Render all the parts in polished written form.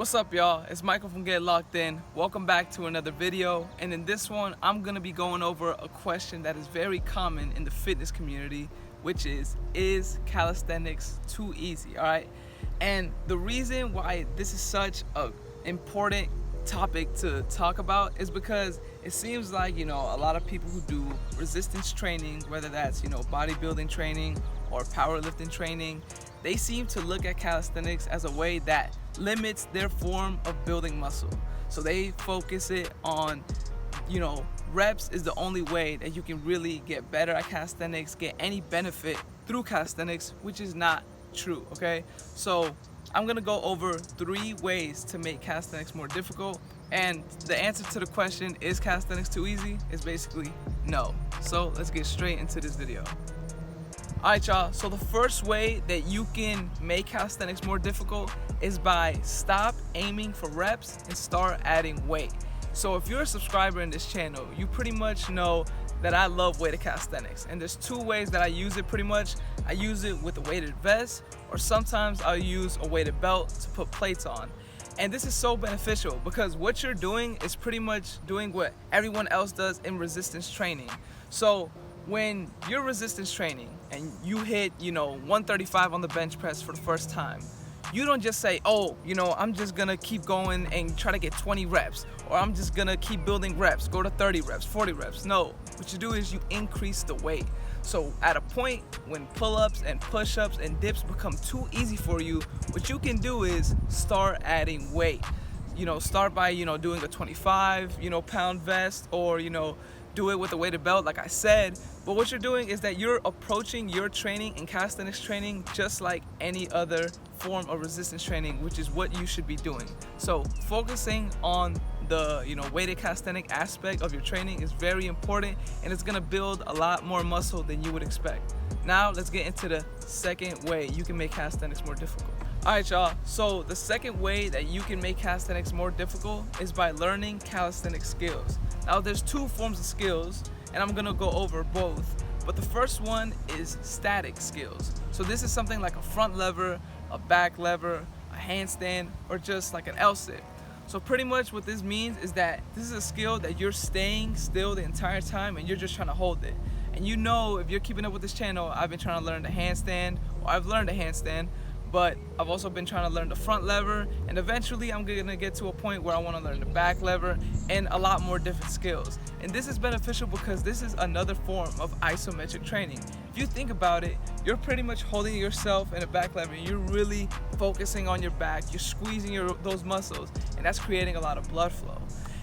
What's up, y'all? It's Michael from Get Locked In. Welcome back to another video, and in this one I'm gonna be going over a question that is very common in the fitness community, which is calisthenics too easy? All right, and the reason why this is such a important topic to talk about is because it seems like, a lot of people who do resistance training, whether that's, bodybuilding training or powerlifting training, they seem to look at calisthenics as a way that limits their form of building muscle. So they focus it on, reps is the only way that you can really get better at calisthenics, get any benefit through calisthenics, which is not true, okay? So I'm gonna go over 3 ways to make calisthenics more difficult, and the answer to the question, is calisthenics too easy, is basically no. So let's get straight into this video. Alright, y'all, so the first way that you can make calisthenics more difficult is by stop aiming for reps and start adding weight. So if you're a subscriber in this channel, you pretty much know that I love weighted calisthenics, and there's 2 ways that I use it pretty much. I use it with a weighted vest, or sometimes I'll use a weighted belt to put plates on. And this is so beneficial because what you're doing is pretty much doing what everyone else does in resistance training. So when you're resistance training and you hit 135 on the bench press for the first time, you don't just say, I'm just gonna keep going and try to get 20 reps, or I'm just gonna keep building reps, go to 30 reps, 40 reps. No, what you do is you increase the weight. So at a point when pull-ups and push-ups and dips become too easy for you, what you can do is start adding weight. Start by doing a 25 pound vest, or do it with a weighted belt like I said. But what you're doing is that you're approaching your training and calisthenics training just like any other form of resistance training, which is what you should be doing. So focusing on the weighted calisthenic aspect of your training is very important, and it's gonna build a lot more muscle than you would expect. Now let's get into the second way you can make calisthenics more difficult. Alright, y'all, so the second way that you can make calisthenics more difficult is by learning calisthenic skills. Now there's 2 forms of skills, and I'm gonna go over both, but the first one is static skills. So this is something like a front lever, a back lever, a handstand, or just like an L-sit. So pretty much what this means is that this is a skill that you're staying still the entire time and you're just trying to hold it. And if you're keeping up with this channel, I've been trying to learn the handstand, or I've learned a handstand, but I've also been trying to learn the front lever, and eventually I'm gonna get to a point where I wanna learn the back lever and a lot more different skills. And this is beneficial because this is another form of isometric training. If you think about it, you're pretty much holding yourself in a back lever, and you're really focusing on your back, you're squeezing those muscles, and that's creating a lot of blood flow.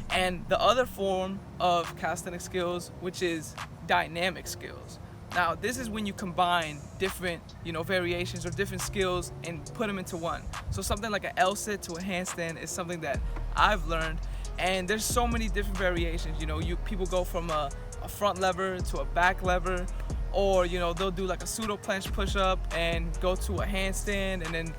And the other form of calisthenic skills, which is dynamic skills. Now, this is when you combine different, variations or different skills and put them into one. So something like an L-sit to a handstand is something that I've learned, and there's so many different variations. People go from a front lever to a back lever, or they'll do like a pseudo planche push-up and go to a handstand, and then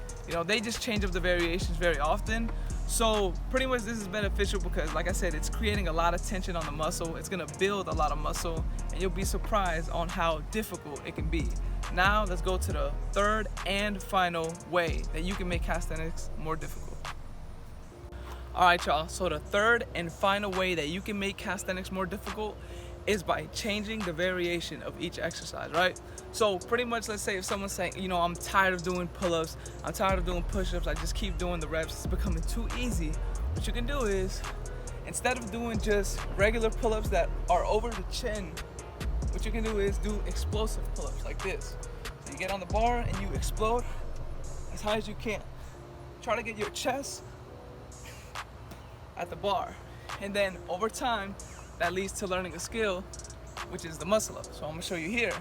they just change up the variations very often. So pretty much this is beneficial because, like I said, it's creating a lot of tension on the muscle. It's gonna build a lot of muscle, and you'll be surprised on how difficult it can be. Now let's go to the third and final way that you can make calisthenics more difficult. Alright, y'all, so the third and final way that you can make calisthenics more difficult is by changing the variation of each exercise, right? So pretty much, let's say if someone's saying, I'm tired of doing pull-ups, I'm tired of doing push-ups, I just keep doing the reps, it's becoming too easy. What you can do is, instead of doing just regular pull-ups that are over the chin, what you can do is do explosive pull-ups like this. So you get on the bar and you explode as high as you can. Try to get your chest at the bar, and then over time, that leads to learning a skill, which is the muscle up. So I'm gonna show you here.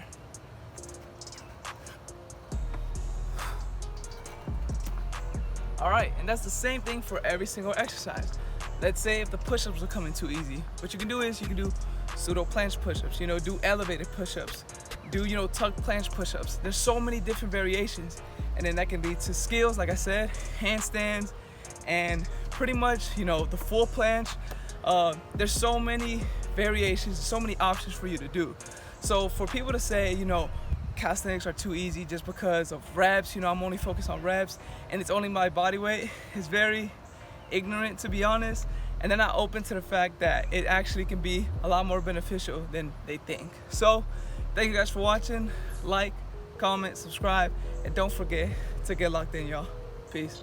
All right, and that's the same thing for every single exercise. Let's say if the push-ups are coming too easy, what you can do is you can do pseudo planche push-ups, do elevated push-ups, do tuck planche push-ups. There's so many different variations, and then that can lead to skills, like I said, handstands, and pretty much the full planche. There's so many variations, so many options for you to do. So for people to say, calisthenics are too easy just because of reps, I'm only focused on reps and it's only my body weight, ignorant, to be honest, and they're not open to the fact that it actually can be a lot more beneficial than they think. So thank you guys for watching. Like, comment, subscribe, and don't forget to get locked in, y'all. Peace.